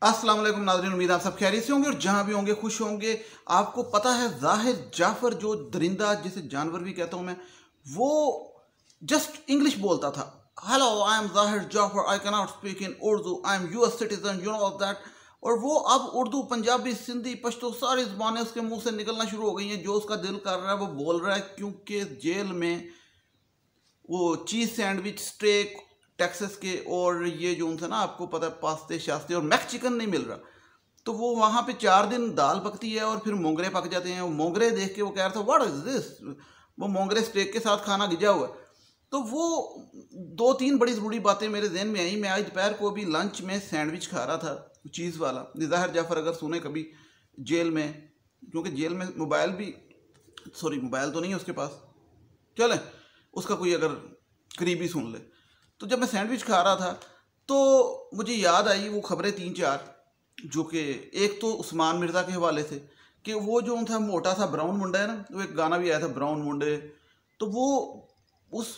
अस्सलाम वालेकुम नाज़रीन, उम्मीद आप सब खैरियत से होंगे और जहां भी होंगे खुश होंगे। आपको पता है ज़ाहिर जाफ़र जो दरिंदा जिसे जानवर भी कहता हूं मैं, वो जस्ट इंग्लिश बोलता था। हेलो, आई एम ज़ाहिर Jafar, I can not speak in Urdu, I am US citizen, you know that. और वो अब उर्दू, पंजाबी, सिंधी, पश्तो सारी ज़बानें उसके मुंह से निकलना शुरू हो गई हैं। जो उसका दिल कर रहा है वो बोल रहा है, क्योंकि जेल में वो चीज़ सैंडविच, स्टेक टेक्सास के और ये जो उनसे ना आपको पता है पास्ते शास्ते और मैक चिकन नहीं मिल रहा, तो वो वहाँ पे 4 दिन दाल पकती है और फिर मोंगरे पक जाते हैं। वो मोंगरे देख के वो कह रहा था व्हाट इज दिस, वो मोंगरे स्टेक के साथ खाना गिजा हुआ है। तो वो 2-3 बड़ी ज़रूरी बातें मेरे जहन में आई। मैं आज दोपहर को भी लंच में सैंडविच खा रहा था चीज़ वाला। ज़ाहिर जाफ़र अगर सुने कभी जेल में, क्योंकि जेल में मोबाइल तो नहीं है उसके पास, चले उसका कोई अगर करीबी सुन ले। तो जब मैं सैंडविच खा रहा था तो मुझे याद आई वो खबरें 3-4, जो कि एक तो उस्मान मिर्ज़ा के हवाले से कि वो जो था मोटा सा ब्राउन मुंडा है ना, वो एक गाना भी आया था ब्राउन मुंडे। तो वो उस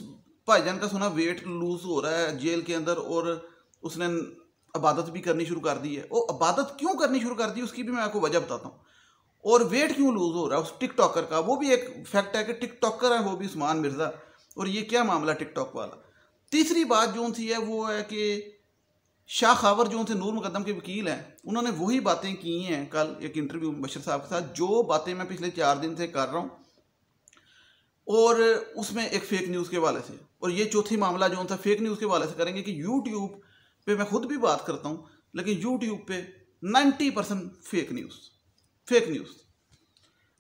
भाईजान का सुना वेट लूज हो रहा है जेल के अंदर और उसने इबादत भी करनी शुरू कर दी है। वो इबादत क्यों करनी शुरू कर दी उसकी भी मैं आपको वजह बताता हूँ, और वेट क्यों लूज हो रहा है उस टिकटॉकर का। वो भी एक फैक्ट है कि टिकटॉकर है वो भी उस्मान मिर्ज़ा, और ये क्या मामला टिकटॉक वाला। तीसरी बात जो थी है वो है कि शाह खावर जो थे नूर मुकद्दम के वकील हैं, उन्होंने वही बातें की हैं कल एक इंटरव्यू में बशर साहब के साथ, जो बातें मैं पिछले 4 दिन से कर रहा हूँ, और उसमें एक फेक न्यूज़ के हवाले से। और ये चौथी मामला जो था फेक न्यूज़ के हवाले से करेंगे कि यूट्यूब पे मैं खुद भी बात करता हूँ, लेकिन यूट्यूब पे 90% फेक न्यूज़।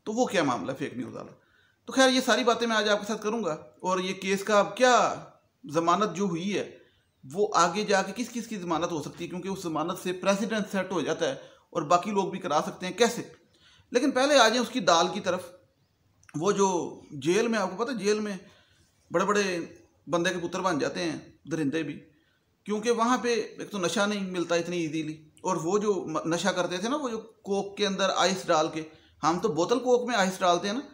तो वो क्या मामला फेक न्यूज़ वाला। तो खैर ये सारी बातें मैं आज आपके साथ करूँगा, और ये केस का अब क्या ज़मानत जो हुई है वो आगे जाके किस किस की ज़मानत हो सकती है, क्योंकि उस ज़मानत से प्रेसिडेंट सेट हो जाता है और बाकी लोग भी करा सकते हैं कैसे। लेकिन पहले आ जाए उसकी दाल की तरफ। वो जो जेल में, आपको पता है जेल में बड़े बड़े बंदे के पुत्र बन जाते हैं दरिंदे भी, क्योंकि वहाँ पे एक तो नशा नहीं मिलता इतनी ईजीली, और वो जो नशा करते थे ना, वो जो कोक के अंदर आइस डाल के, हम तो बोतल कोक में आइस डालते हैं ना,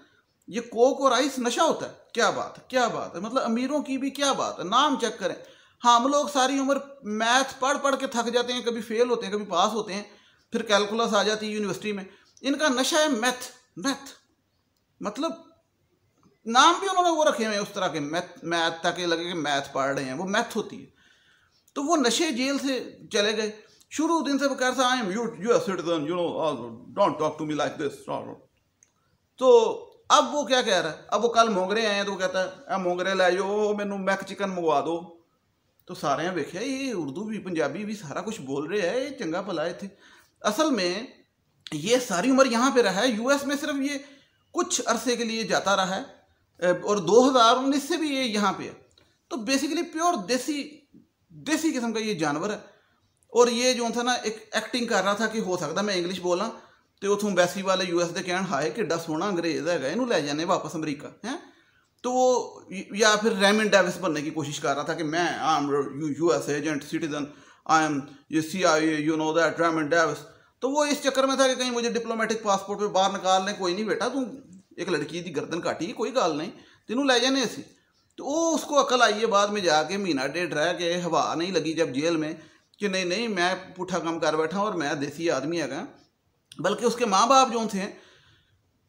ये कोक और आइस नशा होता है। क्या बात है, क्या बात है, मतलब अमीरों की भी क्या बात है। नाम चेक करें, हम लोग सारी उम्र मैथ पढ़ पढ़ के थक जाते हैं, कभी फेल होते हैं कभी पास होते हैं, फिर कैलकुलस आ जाती है यूनिवर्सिटी में। इनका नशा है मैथ, मतलब नाम भी उन्होंने वो रखे हुए हैं उस तरह के, मैथ ताकि लगे कि मैथ पढ़ रहे हैं, वो मैथ होती है। तो वो नशे जेल से चले गए। शुरू दिन से वो कह रहा था I am US citizen, you know, don't talk to me like this. तो अब वो क्या कह रहा है, अब वो कल मोंगरे आए हैं तो वो कहता है मोंगरे लै जाओ, मैनू मैक चिकन मंगवा दो। तो सारे वेख्या ये उर्दू भी पंजाबी भी सारा कुछ बोल रहे हैं, ये चंगा भला है थे। असल में ये सारी उम्र यहाँ पे रहा है यूएस में, सिर्फ ये कुछ अरसे के लिए जाता रहा है, और 2019 से भी ये यहाँ पे है। तो बेसिकली प्योर देसी किस्म का ये जानवर है। और ये जो था ना एक एक्टिंग कर रहा था कि हो सकता मैं इंग्लिश बोला, तो उतों एम्बैसी वाले यूएस के कहण हाय किड्डा सोहना अंग्रेज है, इनू लै जाने वापस अमरीका है। तो वो या फिर रेमंड डेविस बनने की कोशिश कर रहा था कि मैं आई am US agent citizen, I am ये CIA, you know that Raymond Davis. तो वो इस चक्कर में था कि कहीं मुझे डिप्लोमेटिक पासपोर्ट पे बाहर निकाल लें। कोई नहीं बेटा, तू एक लड़की की गर्दन काटी, कोई गल नहीं, तेनू लै जाने असी। तो वो उसको अकल आई है बाद में जाके, महीना डेढ़ रह के हवा नहीं लगी जब जेल में कि नहीं मैं पुठा काम कर बैठा और मैं देसी आदमी है। बल्कि उसके माँ बाप जो थे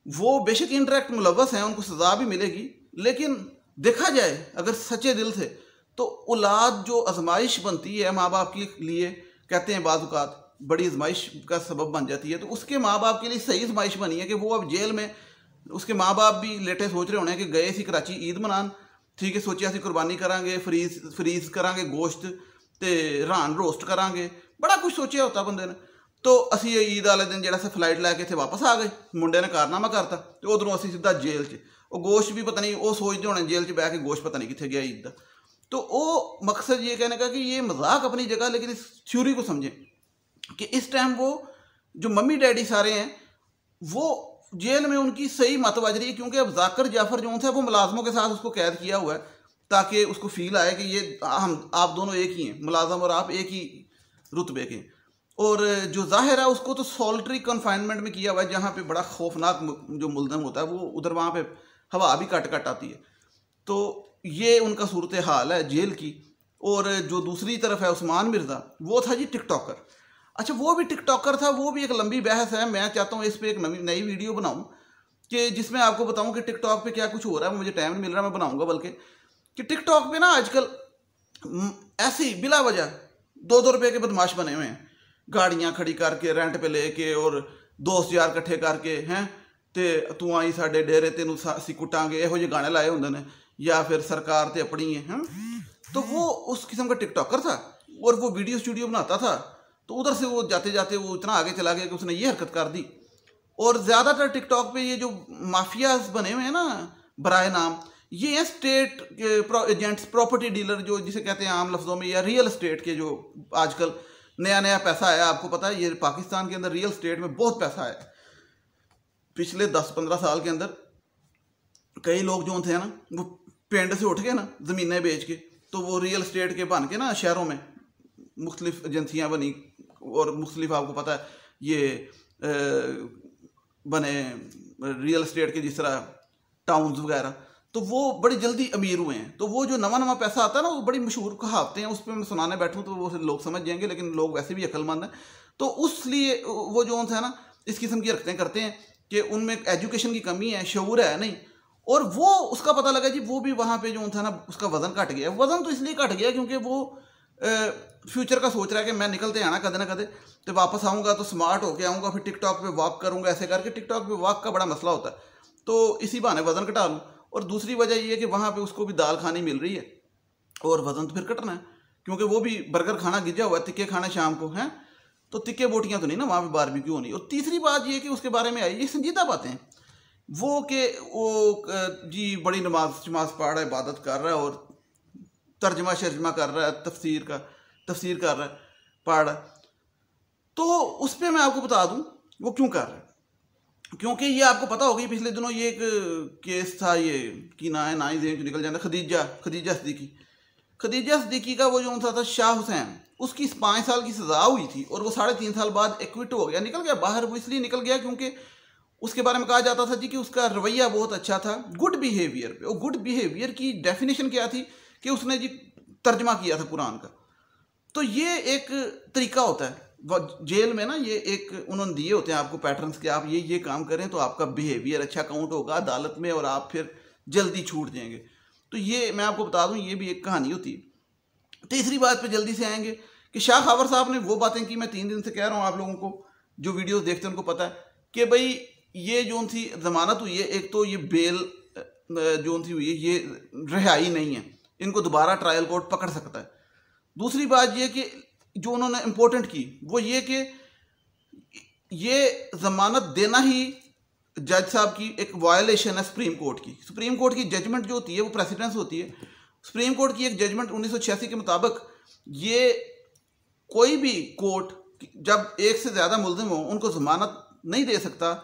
वो बेशक इंटरेक्ट मुलव्वस हैं, उनको सज़ा भी मिलेगी, लेकिन देखा जाए अगर सच्चे दिल से तो औलाद जो आजमाइश बनती है माँ बाप के लिए, कहते हैं बाज़ बड़ी आजमाइश का सबब बन जाती है। तो उसके माँ बाप के लिए सही आजमाइश बनी है कि वो अब जेल में, उसके माँ बाप भी लेटे सोच रहे होने कि गए सी कराची ईद मनान, ठीक है, सोचा सी कुर्बानी करांगे, फ्रीज करांगे गोश्त ते रान रोस्ट करांगे, बड़ा कुछ सोचा होता बंदे ने। तो असी ईद वाले दिन जरा फ्लाइट लैके इतने वापस आ गए, मुंडे ने कारनामा करता, तो उधरों असी सीधा जेल च। वो गोश्त भी पता नहीं, वो सोचते होने जेल च बह के गोश्त पता नहीं कितने गया ईद का। तो वो मकसद ये कहने का कि ये मजाक अपनी जगह, लेकिन इस थ्योरी को समझें कि इस टाइम वो जो मम्मी डैडी सारे हैं वो जेल में, उनकी सही मत बज रही है, क्योंकि अब जाकिर जाफर जो है वो मुलाजमों के साथ उसको कैद किया हुआ है, ताकि उसको फील आए कि ये आप दोनों एक ही हैं, मुलाजम और आप एक ही रुतबे के। और जो जाहिर है उसको तो सॉल्टरी कन्फाइनमेंट में किया हुआ है, जहाँ पे बड़ा खौफनाक जो मुल्ज़म होता है वो उधर, वहाँ पे हवा भी कट आती है। तो ये उनका सूरत हाल है जेल की। और जो दूसरी तरफ है उस्मान मिर्ज़ा, वो था जी टिकटॉकर। अच्छा, वो भी टिकटॉकर था, वो भी एक लंबी बहस है। मैं चाहता हूँ इस पर एक नई वीडियो बनाऊँ कि जिसमें आपको बताऊँ कि टिकटॉक पे क्या कुछ हो रहा है। मुझे टाइम नहीं मिल रहा, मैं बनाऊँगा बल्कि कि टिकटॉक पे ना आजकल ऐसे ही बिला वजह 2-2 रुपये के बदमाश बने हुए हैं, गाड़ियाँ खड़ी करके रेंट पे लेके और दोस्त यार इकट्ठे करके हैं ते तू आई साडे डेरे तेनू असीं कुटांगे, ਇਹੋ ਜਿਹੇ गाने लाए होंगे ने, या फिर सरकार ते अपनी है। तो वो उस किस्म का टिकटॉकर था और वो वीडियो स्टूडियो बनाता था। तो उधर से वो जाते जाते वो इतना आगे चला गया कि उसने ये हरकत कर दी। और ज़्यादातर टिकटॉक पे ये जो माफियाज बने हुए हैं ना बराए नाम, ये हैं स्टेट एजेंट्स, प्रॉपर्टी डीलर जो जिसे कहते हैं आम लफ्ज़ों में, या रियल एस्टेट के जो आजकल नया नया पैसा आया। आपको पता है ये पाकिस्तान के अंदर रियल एस्टेट में बहुत पैसा आया। पिछले 10-15 साल के अंदर कई लोग जो थे ना वो पिंड से उठ गए ना ज़मीनें बेच के, तो वो रियल एस्टेट के बन के ना शहरों में मुख्तलिफ एजेंसियाँ बनी और मुख्तलिफ आपको पता है ये बने रियल एस्टेट के, जिस तरह टाउन्स वगैरह। तो वो बड़ी जल्दी अमीर हुए हैं। तो वो जो नवा पैसा आता है ना, वो बड़ी मशहूर कहावतें हैं, उस पर मैं सुनाने बैठूँ तो वो लोग समझ जाएंगे, लेकिन लोग वैसे भी अक्लमंद हैं। तो उसलिए वो जो है ना इस किस्म की हरकतें करते हैं कि उनमें एजुकेशन की कमी है, शऊर है नहीं। और वो उसका पता लगा जी वो भी वहाँ पे जो था ना उसका वज़न घट गया। वज़न तो इसलिए घट गया क्योंकि वो फ्यूचर का सोच रहा है कि मैं निकलते आना कदे ना कदे, तो वापस आऊँगा तो स्मार्ट होके आऊँगा, फिर टिकटॉक पे वॉक करूँगा। ऐसे करके टिकटॉक पे वॉक का बड़ा मसला होता है, तो इसी बहाने वज़न घटा लूँ। और दूसरी वजह ये है कि वहाँ पे उसको भी दाल खानी मिल रही है और वज़न तो फिर कटना है, क्योंकि वो भी बर्गर खाना गिजा हुआ है, तिक्के खाने शाम को हैं, तो तिक्के बोटियाँ तो नहीं ना वहाँ पे बारबेक्यू होनी। और तीसरी बात ये कि उसके बारे में आई ये संजीदा बातें वो कि वो जी बड़ी नमाज पढ़ रहा है, इबादत कर रहा है और तर्जमा शर्जमा कर रहा है, तफसीर कर रहा है, पढ़ रहा है। तो उस पर मैं आपको बता दूं वो क्यों कर रहा है। क्योंकि ये आपको पता होगी पिछले दिनों ये एक केस था, ये की ना है ना ही जेब निकल जाता, खदीजा सदीकी का वो जो था शाह हुसैन, उसकी 5 साल की सज़ा हुई थी और वो 3.5 साल बाद एक्विट हो गया, निकल गया बाहर। वो इसलिए निकल गया क्योंकि उसके बारे में कहा जाता था जी कि उसका रवैया बहुत अच्छा था, गुड बिहेवियर पे। और गुड बिहेवियर की डेफिनेशन क्या थी कि उसने जी तर्जमा किया था कुरान का। तो ये एक तरीका होता है जेल में ना, ये एक उन्होंने दिए होते हैं आपको पैटर्न्स के, आप ये काम करें तो आपका बिहेवियर अच्छा काउंट होगा अदालत में और आप फिर जल्दी छूट जाएंगे। तो ये मैं आपको बता दूं ये भी एक कहानी होती है। तीसरी बात पे जल्दी से आएंगे कि शाह खावर साहब ने वो बातें की, मैं 3 दिन से कह रहा हूँ, आप लोगों को जो वीडियोस देखते हैं उनको पता है कि भाई ये जो थी जमानत हुई है, एक तो ये बेल जो थी हुई है, ये रिहाई नहीं है, इनको दोबारा ट्रायल कोर्ट पकड़ सकता है। दूसरी बात ये कि जो उन्होंने इम्पोर्टेंट की वो ये कि ये जमानत देना ही जज साहब की एक वायलेशन है सुप्रीम कोर्ट की। सुप्रीम कोर्ट की जजमेंट जो होती है वो प्रेसिडेंस होती है। सुप्रीम कोर्ट की एक जजमेंट 1986 के मुताबिक ये कोई भी कोर्ट जब एक से ज़्यादा मुल्जिम हो उनको जमानत नहीं दे सकता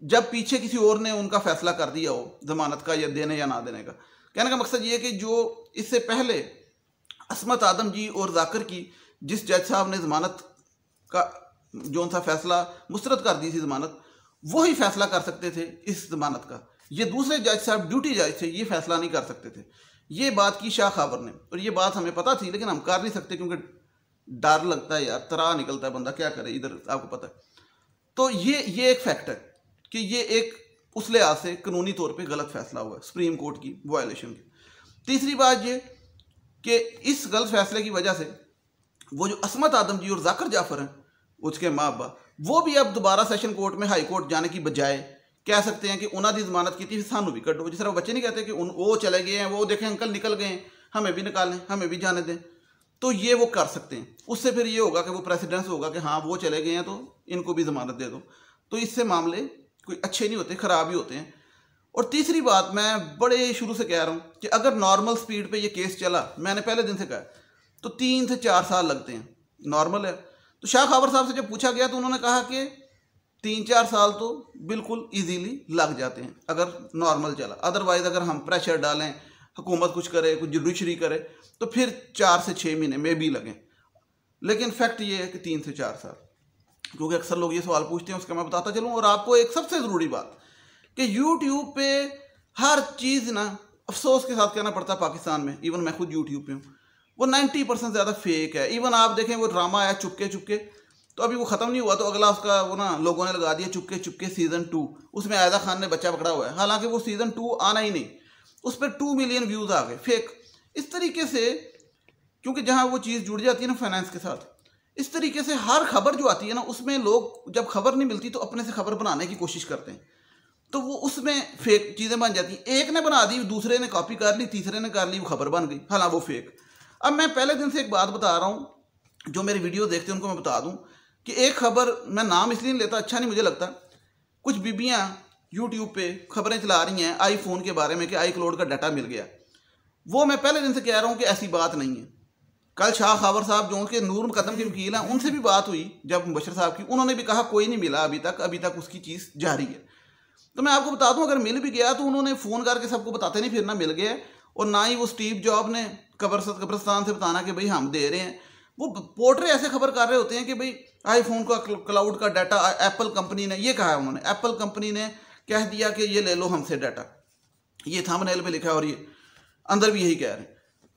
जब पीछे किसी और ने उनका फैसला कर दिया हो जमानत का या देने या ना देने का। कहने का मकसद ये है कि जो इससे पहले असमत आदम जी और जाकिर की जिस जज साहब ने ज़मानत का जो था फैसला मुस्तरद कर दी थी ज़मानत, वो ही फैसला कर सकते थे इस ज़मानत का। ये दूसरे जज साहब ड्यूटी जज थे, ये फैसला नहीं कर सकते थे। ये बात की शाह खावर ने, और ये बात हमें पता थी लेकिन हम कर नहीं सकते क्योंकि डर लगता है यार, तरा निकलता है बंदा, क्या करे इधर, आपको पता है। तो ये एक फैक्ट है कि ये एक उस लिहाज से कानूनी तौर पे गलत फैसला हुआ है सुप्रीम कोर्ट की वायलेशन की। तीसरी बात ये कि इस गलत फैसले की वजह से वो जो असमत आदम जी और जाकिर जाफर हैं उसके माँ बाप, वो भी अब दोबारा सेशन कोर्ट में हाई कोर्ट जाने की बजाय कह सकते हैं कि उन्होंने जमानत की थी सानू भी कटो। जिस तरह बच्चे नहीं कहते कि वो चले गए हैं, वो देखें अंकल निकल गए हैं, हमें भी निकालें, हमें भी जाने दें। तो ये वो कर सकते हैं। उससे फिर ये होगा कि वो प्रेसिडेंस होगा कि हाँ वो चले गए हैं तो इनको भी ज़मानत दे दो। तो इससे मामले कोई अच्छे नहीं होते, ख़राब ही होते हैं। और तीसरी बात मैं बड़े शुरू से कह रहा हूँ कि अगर नॉर्मल स्पीड पे ये केस चला, मैंने पहले दिन से कहा, तो 3 से 4 साल लगते हैं, नॉर्मल है। तो शाह खावर साहब से जब पूछा गया तो उन्होंने कहा कि 3-4 साल तो बिल्कुल इजीली लग जाते हैं अगर नॉर्मल चला। अदरवाइज़ अगर हम प्रेशर डालें, हुकूमत कुछ करे, कुछ जुडिशरी करे, तो फिर 4 से 6 महीने में भी लगें। लेकिन फैक्ट ये है कि 3 से 4 साल, क्योंकि अक्सर लोग ये सवाल पूछते हैं, उसका मैं बताता चलूँ। और आपको एक सबसे ज़रूरी बात कि यूट्यूब पे हर चीज़ ना, अफसोस के साथ कहना पड़ता है पाकिस्तान में, इवन मैं खुद यूट्यूब पे हूँ, वो 90% ज़्यादा फेक है। इवन आप देखें वो ड्रामा आया चुपके चुपके, तो अभी वो ख़त्म नहीं हुआ, तो अगला उसका वो ना लोगों ने लगा दिया चुपके चुपके सीज़न 2, उसमें आयदा खान ने बच्चा पकड़ा हुआ है, हालांकि वो सीज़न 2 आना ही नहीं, उस पर 2 मिलियन व्यूज़ आ गए फेक। इस तरीके से, क्योंकि जहाँ वो चीज़ जुड़ जाती है ना फाइनेंस के साथ, इस तरीके से हर खबर जो आती है ना उसमें लोग जब खबर नहीं मिलती तो अपने से खबर बनाने की कोशिश करते हैं, तो वो उसमें फेक चीज़ें बन जाती हैं। एक ने बना दी, दूसरे ने कॉपी कर ली, तीसरे ने कर ली, वो खबर बन गई, हालांकि वो फेक। अब मैं पहले दिन से एक बात बता रहा हूँ, जो मेरी वीडियो देखते हैं उनको मैं बता दूँ कि एक खबर, मैं नाम इसलिए नहीं लेता, अच्छा नहीं मुझे लगता, कुछ बीबियाँ यूट्यूब पे खबरें चला रही हैं आईफोन के बारे में कि iCloud का डाटा मिल गया। वो मैं पहले दिन से कह रहा हूँ कि ऐसी बात नहीं है। कल शाह खावर साहब जो उनके नूर मुकद्दम के वकील हैं, उनसे भी बात हुई जब मुबशर साहब की, उन्होंने भी कहा कोई नहीं मिला अभी तक उसकी चीज़ जारी है। तो मैं आपको बता दूं, अगर मिल भी गया तो उन्होंने फ़ोन करके सबको बताते नहीं फिरना मिल गया, और ना ही वो स्टीव जॉब ने कब्रिस्तान से बताना कि भाई हम दे रहे हैं। वो पोर्ट्रे ऐसे खबर कर रहे होते हैं कि भाई आईफोन का क्लाउड का डाटा एप्पल कंपनी ने, ये कहा है उन्होंने, एप्पल कंपनी ने कह दिया कि ये ले लो हमसे डाटा, ये थंबनेल पे लिखा है और ये अंदर भी यही कह रहे हैं।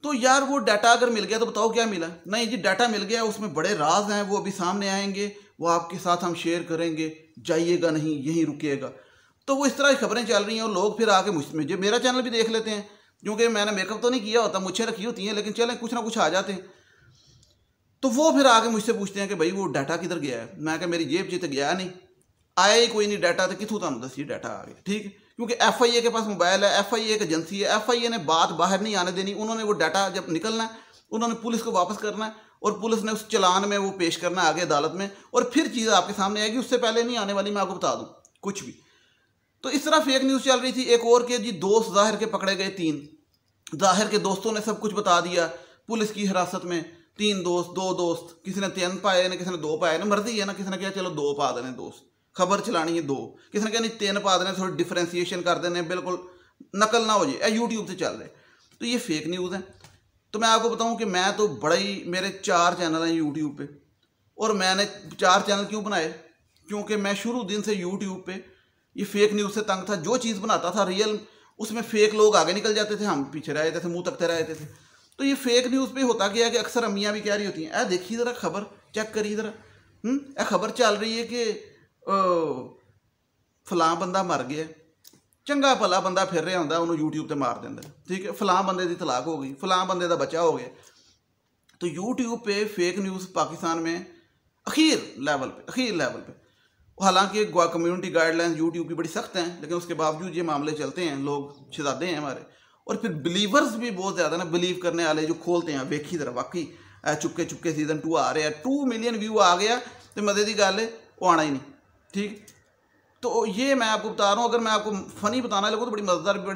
तो यार वो डाटा अगर मिल गया तो बताओ क्या मिला? नहीं जी, डाटा मिल गया, उसमें बड़े राज हैं, वो अभी सामने आएंगे, वो आपके साथ हम शेयर करेंगे, जाइएगा नहीं, यहीं रुकिएगा। तो वो इस तरह की खबरें चल रही हैं और लोग फिर आके मुझे मेरा चैनल भी देख लेते हैं, क्योंकि मैंने मेकअप तो नहीं किया होता, मुझे रखी होती हैं, लेकिन चलें कुछ ना कुछ आ जाते हैं। तो वो फिर आके मुझसे पूछते हैं कि भाई वो डाटा किधर गया है? मैं कहा मेरी जेब च तो गया नहीं, आया ही कोई नहीं डाटा, तो कितों तुम दसिए डाटा आ गया। ठीक है, क्योंकि FIA के पास मोबाइल है, FIA एक एजेंसी है, FIA ने बात बाहर नहीं आने देनी, उन्होंने वो डाटा जब निकलना है उन्होंने पुलिस को वापस करना है, और पुलिस ने उस चलान में वो पेश करना है आगे अदालत में, और फिर चीज़ आपके सामने आएगी, उससे पहले नहीं आने वाली, मैं आपको बता दूँ कुछ भी। तो इस तरह फेक न्यूज़ चल रही थी। एक और के जी दोस्त ज़ाहिर के पकड़े गए 3, ज़ाहिर के दोस्तों ने सब कुछ बता दिया, पुलिस की हिरासत में 3 दोस्त, 2 दोस्त, किसी ने 3 पाए ना, किसी ने 2 पाए ना, मर्जी है ना, किसी ने कहा चलो 2 पा देने दोस्त, खबर चलानी है 2, किसी ने कहा नहीं 3 पा देने, थोड़ी डिफ्रेंसिएशन कर देने, बिल्कुल नकल ना हो जाए, यूट्यूब से चल रहे। तो ये फेक न्यूज़ है। तो मैं आपको बताऊं कि मैं तो बड़ा ही, मेरे 4 चैनल हैं यूट्यूब पे, और मैंने 4 चैनल क्यों बनाए? क्योंकि मैं शुरू दिन से यूट्यूब पे ये फेक न्यूज़ से तंग था। जो चीज़ बनाता था रियल, उसमें फेक लोग आगे निकल जाते थे, हम पीछे रह जाते थे, मुंह तकते रह जाते थे। तो ये फेक न्यूज़ पे होता क्या कि अक्सर अम्मियाँ भी कह रही होती हैं, देखिए ज़रा खबर चेक करिए ज़रा, खबर चल रही है कि फलां बंदा मर गया, चंगा भला बंदा फिर रहा होंदा, उन्होंने यूट्यूब पर मार देंगे। ठीक है, फलां बंदे की तलाक हो गई, फलां बंदे का बच्चा हो गया। तो यूट्यूब पे फेक न्यूज़ पाकिस्तान में अखीर लेवल पे, हालांकि कम्युनिटी गाइडलाइंस यूट्यूब की बड़ी सख्त हैं, लेकिन उसके बावजूद ये मामले चलते हैं, लोग शहजादे हैं हमारे। और फिर बिलीवर्स भी बहुत ज़्यादा ना, बिलीव करने वाले जो खोलते हैं, वेखी तरह वाकई चुपके चुपके सीज़न 2 आ रहे हैं, 2 मिलियन व्यू आ गया तो मज़े की गल है, वो आना ही नहीं। ठीक, तो ये मैं आपको बता रहा हूँ। अगर मैं आपको फ़नी बताना लगूँ तो बड़ी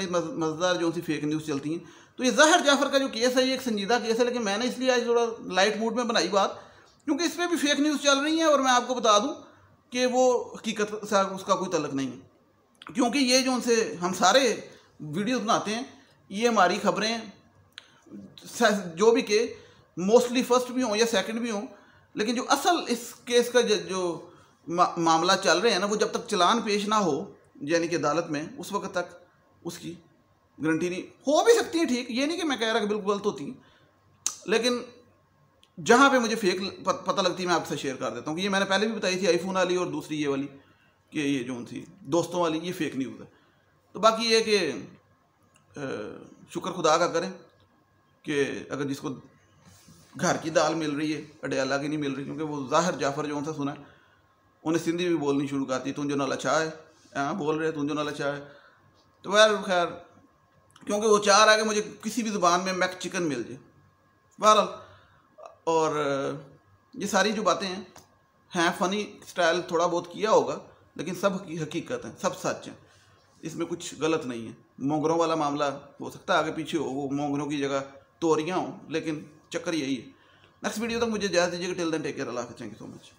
मज़ेदार जो सी फेक न्यूज़ चलती हैं। तो ये ज़ाहिर जाफ़र का जो केस है, ये एक संजीदा केस है, लेकिन मैंने इसलिए आज थोड़ा लाइट मूड में बनाई बात, क्योंकि इस पर भी फेक न्यूज़ चल रही हैं, और मैं आपको बता दूँ कि वो हकीकत से उसका कोई तल्लुक़ नहीं है। क्योंकि ये जो उनसे हम सारे वीडियोस बनाते हैं, ये हमारी खबरें जो भी के मोस्टली फर्स्ट भी हों या सेकंड भी हों, लेकिन जो असल इस केस का जो मामला चल रहे हैं ना, वो जब तक चलान पेश ना हो यानी कि अदालत में, उस वक्त तक उसकी गारंटी नहीं हो भी सकती है। ठीक, ये नहीं कि मैं कह रहा कि बिल्कुल गलत होती है, लेकिन जहाँ पे मुझे फेक पता लगती है मैं आपसे शेयर कर देता हूँ कि ये मैंने पहले भी बताई थी आईफोन वाली, और दूसरी ये वाली कि ये जो थी दोस्तों वाली, ये फेक न्यूज़ है। तो बाकी ये कि शुक्र खुदा का करें कि अगर जिसको घर की दाल मिल रही है, अडयाला की नहीं मिल रही, क्योंकि वो ज़ाहिर जाफ़र जो उनसे सुना है, उन्हें सिंधी भी बोलनी शुरू करती, तुम जो ना लचा है, हाँ बोल रहे तुम जो ना लचा है। तो खैर क्योंकि वो चाह रहा है कि मुझे किसी भी ज़ुबान में मैक चिकन मिल जाए, बहरहाल। और ये सारी जो बातें हैं फ़नी स्टाइल थोड़ा बहुत किया होगा, लेकिन सब हकीकत है, सब सच है, इसमें कुछ गलत नहीं है। मोंगरों वाला मामला हो सकता है आगे पीछे हो, वो मोंगरों की जगह तोरियाँ हों, लेकिन चक्कर यही है। नेक्स्ट वीडियो तक मुझे इजाज़त दीजिएगा। टिल देन टेक केयर, अल्लाह हाफ़िज़, थैंक यू सो मच।